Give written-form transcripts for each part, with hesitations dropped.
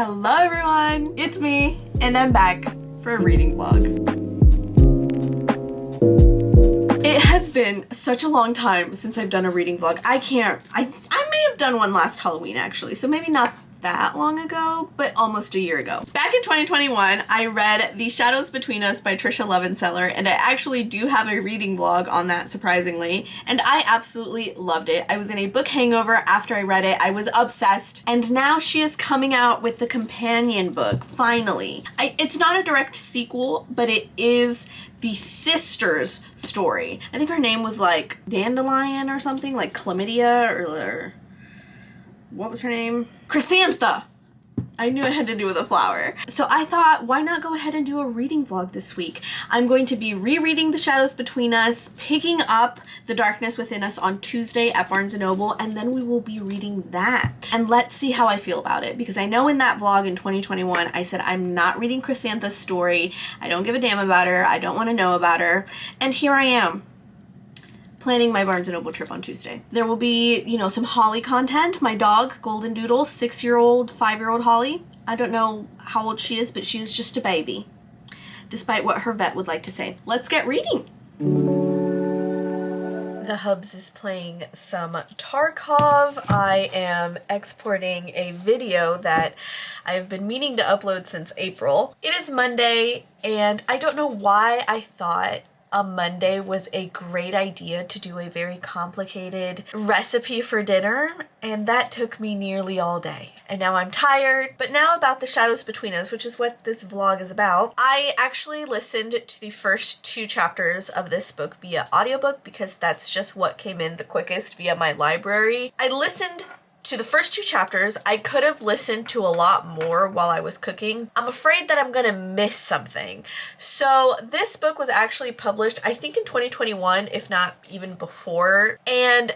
Hello everyone, it's me, and I'm back for a reading vlog. It has been such a long time since I've done a reading vlog. I may have done one last Halloween actually, so maybe not that long ago, but almost a year ago. Back in 2021, I read The Shadows Between Us by Trisha Levenseller, and I actually do have a reading vlog on that, surprisingly, and I absolutely loved it. I was in a book hangover after I read it. I was obsessed, and now she is coming out with the companion book, finally. It's not a direct sequel, but it is the sister's story. I think her name was like Dandelion or something, like Chlamydia or what was her name? Chrysanthemum. I knew it had to do with a flower. So I thought, why not go ahead and do a reading vlog this week? I'm going to be rereading The Shadows Between Us, picking up The Darkness Within Us on Tuesday at Barnes & Noble, and then we will be reading that. And let's see how I feel about it, because I know in that vlog in 2021, I said I'm not reading Chrysanthemum's story. I don't give a damn about her. I don't want to know about her. And here I am, planning my Barnes & Noble trip on Tuesday. There will be, you know, some Holly content. My dog, Golden Doodle, 6-year-old, 5-year-old Holly. I don't know how old she is, but she is just a baby, despite what her vet would like to say. Let's get reading. The Hubs is playing some Tarkov. I am exporting a video that I've been meaning to upload since April. It is Monday, and I don't know why I thought a Monday was a great idea to do a very complicated recipe for dinner, and that took me nearly all day. And now I'm tired. But now about The Shadows Between Us, which is what this vlog is about. I actually listened to the first 2 chapters of this book via audiobook because that's just what came in the quickest via my library. I listened to the first 2 chapters. I could have listened to a lot more while I was cooking. I'm afraid that I'm gonna miss something. So this book was actually published, I think in 2021, if not even before, and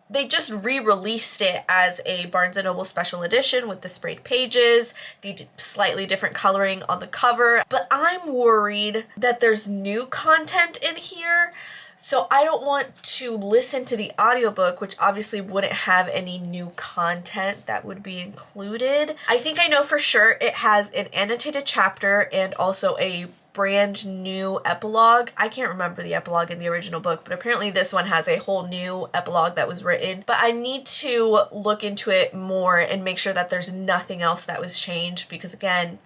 they just re-released it as a Barnes & Noble special edition with the sprayed pages, the slightly different coloring on the cover, but I'm worried that there's new content in here. So I don't want to listen to the audiobook, which obviously wouldn't have any new content that would be included. I think I know for sure it has an annotated chapter and also a brand new epilogue. I can't remember the epilogue in the original book, but apparently this one has a whole new epilogue that was written. But I need to look into it more and make sure that there's nothing else that was changed, because again,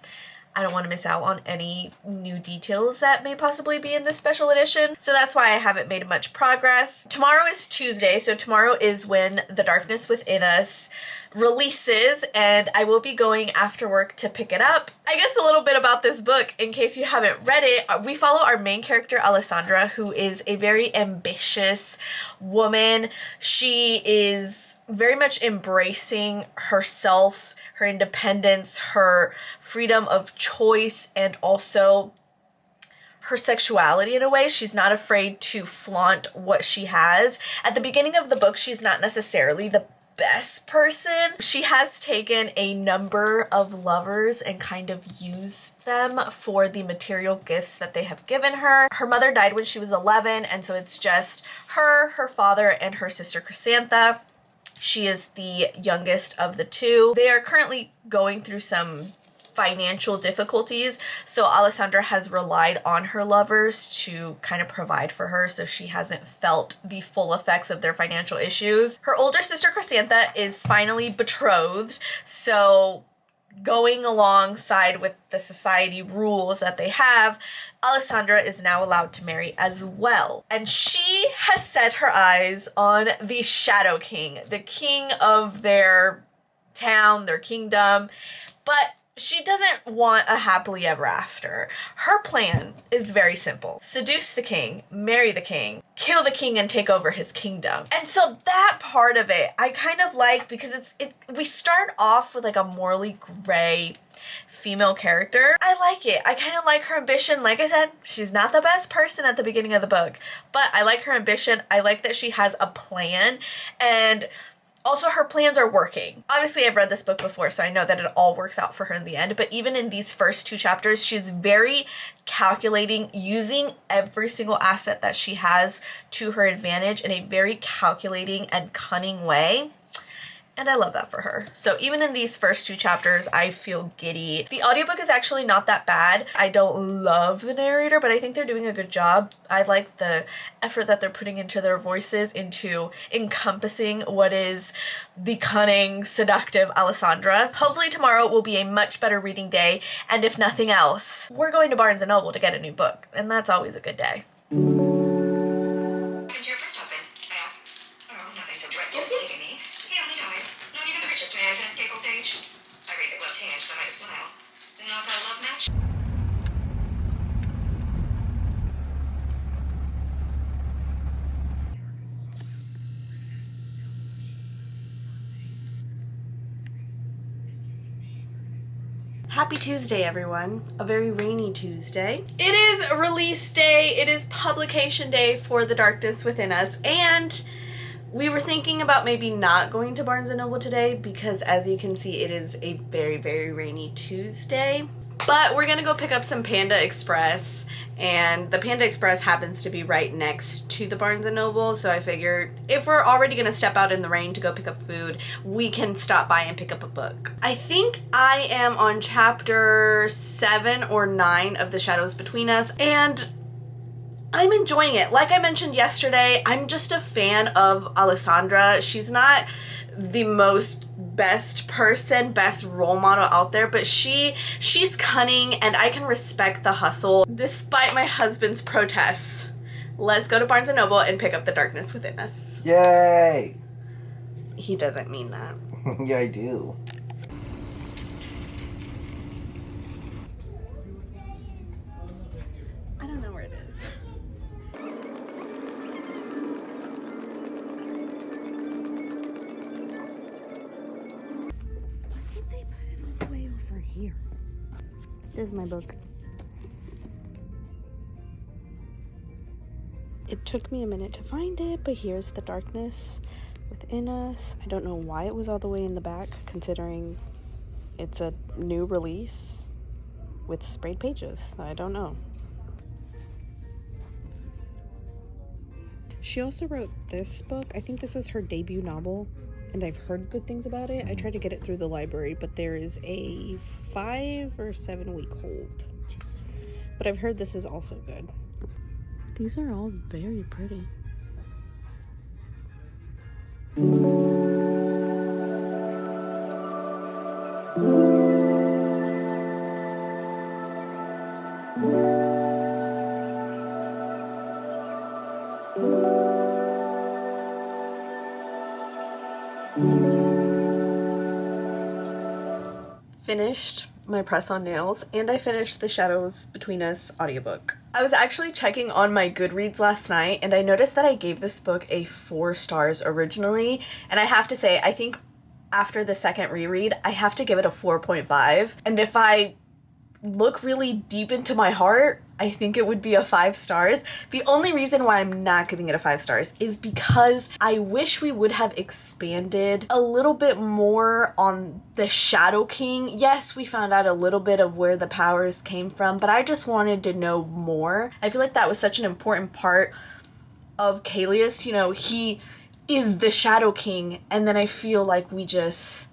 I don't want to miss out on any new details that may possibly be in this special edition. So that's why I haven't made much progress. Tomorrow is Tuesday, so tomorrow is when The Darkness Within Us releases, and I will be going after work to pick it up. I guess a little bit about this book, in case you haven't read it. We follow our main character, Alessandra, who is a very ambitious woman. She is very much embracing herself, her independence, her freedom of choice, and also her sexuality in a way. She's not afraid to flaunt what she has. At the beginning of the book, she's not necessarily the best person. She has taken a number of lovers and kind of used them for the material gifts that they have given her. Her mother died when she was 11, and so it's just her father, and her sister Chrysanthemum. She is the youngest of the 2. They are currently going through some financial difficulties, so Alessandra has relied on her lovers to kind of provide for her, so she hasn't felt the full effects of their financial issues. Her older sister Chrysanthemum is finally betrothed, so going alongside with the society rules that they have, Alessandra is now allowed to marry as well. And she has set her eyes on the Shadow King, the king of their town, their kingdom, but she doesn't want a happily ever after. Her plan is very simple. Seduce the king, marry the king, kill the king, and take over his kingdom. And so that part of it I kind of like, because we start off with like a morally gray female character. I like it. I kind of like her ambition. Like I said, she's not the best person at the beginning of the book, but I like her ambition. I like that she has a plan, and also her plans are working. Obviously, I've read this book before, so I know that it all works out for her in the end, but even in these first 2 chapters, she's very calculating, using every single asset that she has to her advantage in a very calculating and cunning way. And I love that for her. So even in these first 2 chapters, I feel giddy. The audiobook is actually not that bad. I don't love the narrator, but I think they're doing a good job. I like the effort that they're putting into their voices, into encompassing what is the cunning, seductive Alessandra. Hopefully tomorrow will be a much better reading day, and if nothing else, we're going to Barnes & Noble to get a new book, and that's always a good day. Happened to your first husband? I asked. Oh, nothing so dreadful as leaving me. He only died. Not even the richest man can escape old age. I raise a gloved hand, then I just smile. Not a love match? Happy Tuesday, everyone. A very rainy Tuesday. It is release day. It is publication day for The Darkness Within Us, and we were thinking about maybe not going to Barnes & Noble today because, as you can see, it is a very, very rainy Tuesday. But we're gonna go pick up some Panda Express, and the Panda Express happens to be right next to the Barnes & Noble, so I figured if we're already gonna step out in the rain to go pick up food, we can stop by and pick up a book. I think I am on chapter 7 or 9 of The Shadows Between Us, and I'm enjoying it. Like I mentioned yesterday, I'm just a fan of Alessandra. She's not the most best person, best role model out there, but she's cunning, and I can respect the hustle despite my husband's protests. Let's go to Barnes & Noble and pick up The Darkness Within Us. Yay! He doesn't mean that. Yeah, I do. I don't know where it is. They put it all the way over here. This is my book. It took me a minute to find it, but here's The Darkness Within Us. I don't know why it was all the way in the back, considering it's a new release with sprayed pages. I don't know. She also wrote this book. I think this was her debut novel, and I've heard good things about it. I tried to get it through the library, but there is a 5 or 7 week hold. But I've heard this is also good. These are all very pretty. Finished my press-on nails, and I finished The Shadows Between Us audiobook. I was actually checking on my Goodreads last night, and I noticed that I gave this book a 4 stars originally, and I have to say, I think after the second reread, I have to give it a 4.5, and if I look really deep into my heart, I think it would be a 5 stars. The only reason why I'm not giving it a 5 stars is because I wish we would have expanded a little bit more on the Shadow King. Yes, we found out a little bit of where the powers came from, but I just wanted to know more. I feel like that was such an important part of Kalius. You know, he is the Shadow King, and then I feel like we just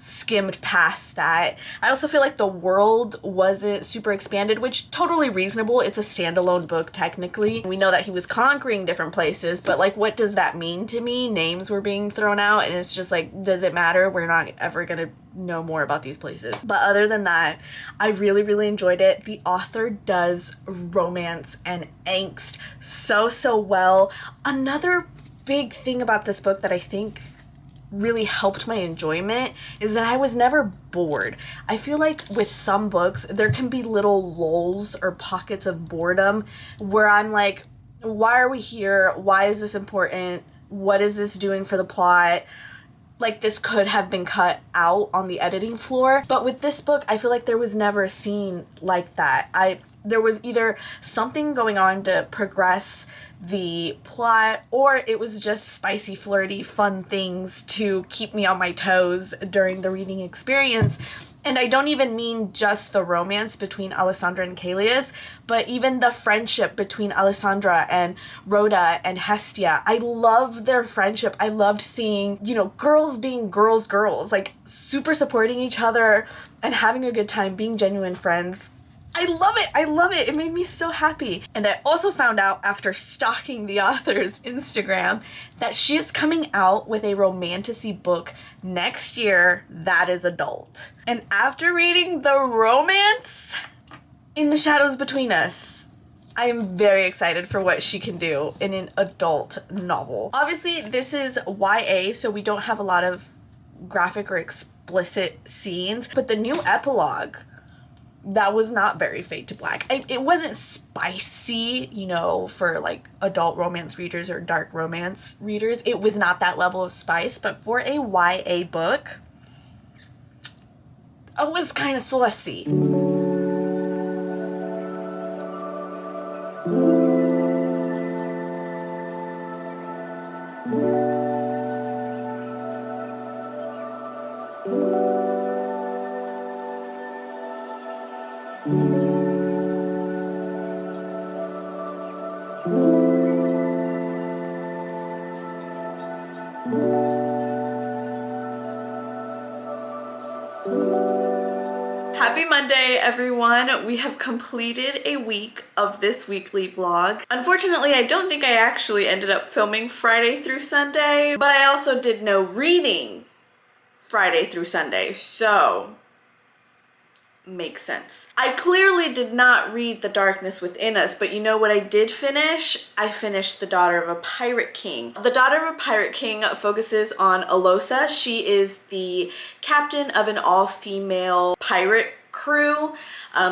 skimmed past that. I also feel like the world wasn't super expanded, which totally reasonable. It's a standalone book technically. We know that he was conquering different places, but like, what does that mean to me? Names were being thrown out, and it's just like, does it matter? We're not ever gonna know more about these places. But other than that, I really, really enjoyed it. The author does romance and angst so well. Another big thing about this book that I think really helped my enjoyment is that I was never bored. I feel like with some books, there can be little lulls or pockets of boredom where I'm like, why are we here? Why is this important? What is this doing for the plot? Like, this could have been cut out on the editing floor. But with this book, I feel like there was never a scene like that. There was either something going on to progress the plot, or it was just spicy, flirty, fun things to keep me on my toes during the reading experience. And I don't even mean just the romance between Alessandra and Callias, but even the friendship between Alessandra and Rhoda and Hestia. I love their friendship. I loved seeing, you know, girls being girls, like super supporting each other and having a good time, being genuine friends. I love it. I love it. It made me so happy. And I also found out after stalking the author's Instagram that she is coming out with a romantasy book next year that is adult. And after reading the romance in The Shadows Between Us, I am very excited for what she can do in an adult novel. Obviously, this is YA, so we don't have a lot of graphic or explicit scenes, but the new epilogue, that was not very fade to black. It wasn't spicy, you know, for like adult romance readers or dark romance readers. It was not that level of spice, but for a YA book, it was kind of saucy. Happy Monday, everyone. We have completed a week of this weekly vlog. Unfortunately, I don't think I actually ended up filming Friday through Sunday, but I also did no reading Friday through Sunday, so makes sense. I clearly did not read The Darkness Within Us, but you know what I did finish? I finished The Daughter of a Pirate King. The Daughter of a Pirate King focuses on Alosa. She is the captain of an all-female pirate crew.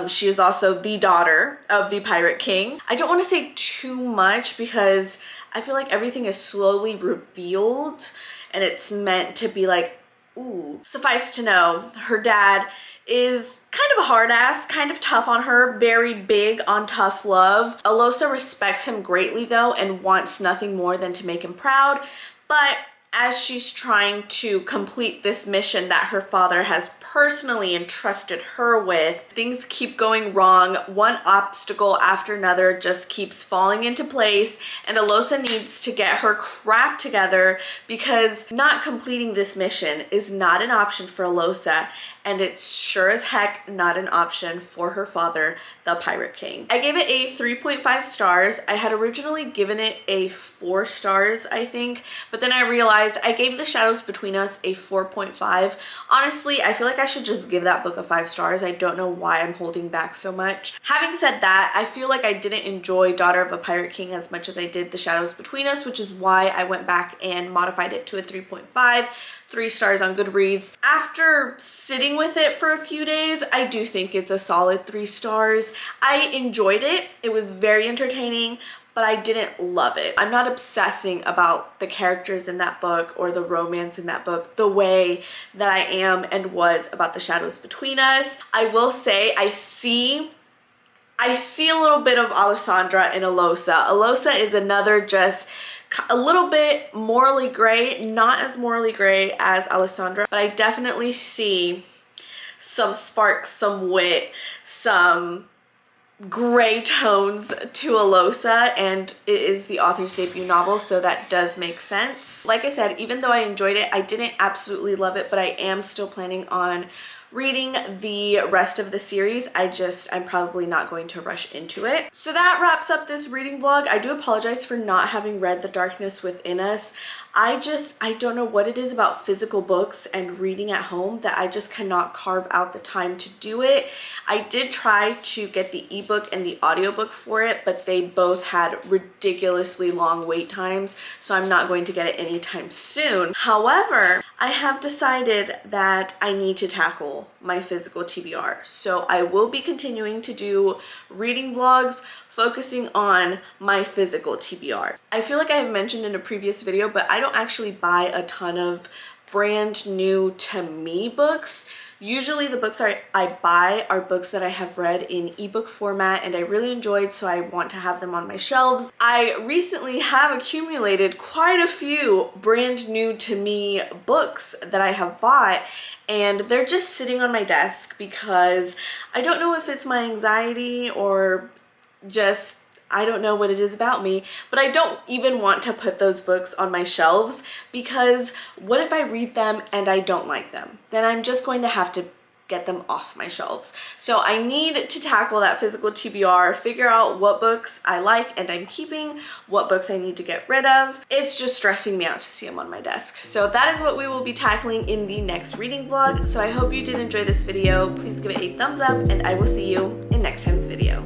She is also the daughter of the Pirate King. I don't want to say too much because I feel like everything is slowly revealed and it's meant to be like, ooh. Suffice to know, her dad is kind of a hard ass, kind of tough on her, very big on tough love. Alosa respects him greatly though and wants nothing more than to make him proud, but as she's trying to complete this mission that her father has personally entrusted her with, things keep going wrong. One obstacle after another just keeps falling into place, and Alosa needs to get her crap together because not completing this mission is not an option for Alosa, and it's sure as heck not an option for her father, the Pirate King. I gave it a 3.5 stars. I had originally given it a 4 stars, I think, but then I realized I gave The Shadows Between Us a 4.5. Honestly, I feel like I should just give that book a 5 stars. I don't know why I'm holding back so much. Having said that, I feel like I didn't enjoy Daughter of a Pirate King as much as I did The Shadows Between Us, which is why I went back and modified it to a 3.5. 3 stars on Goodreads. After sitting with it for a few days, I do think it's a solid 3 stars. I enjoyed it. It was very entertaining, but I didn't love it. I'm not obsessing about the characters in that book or the romance in that book the way that I am and was about The Shadows Between Us. I will say I see a little bit of Alessandra in Alosa. Alosa is another just a little bit morally gray, not as morally gray as Alessandra, but I definitely see some sparks, some wit, some gray tones to Alosa, and it is the author's debut novel, so that does make sense. Like I said, even though I enjoyed it, I didn't absolutely love it, but I am still planning on reading the rest of the series. I'm probably not going to rush into it. So that wraps up this reading vlog. I do apologize for not having read The Darkness Within Us. I don't know what it is about physical books and reading at home that I just cannot carve out the time to do it. I did try to get the ebook and the audiobook for it, but they both had ridiculously long wait times, so I'm not going to get it anytime soon. However, I have decided that I need to tackle my physical TBR, so I will be continuing to do reading vlogs focusing on my physical TBR. I feel like I have mentioned in a previous video, but I don't actually buy a ton of brand new to me books. Usually the books I buy are books that I have read in ebook format and I really enjoyed, so I want to have them on my shelves. I recently have accumulated quite a few brand new to me books that I have bought, and they're just sitting on my desk because I don't know if it's my anxiety or just I don't know what it is about me, but I don't even want to put those books on my shelves because what if I read them and I don't like them? Then I'm just going to have to get them off my shelves. So I need to tackle that physical TBR, figure out what books I like and I'm keeping, what books I need to get rid of. It's just stressing me out to see them on my desk. So that is what we will be tackling in the next reading vlog. So I hope you did enjoy this video. Please give it a thumbs up and I will see you in next time's video.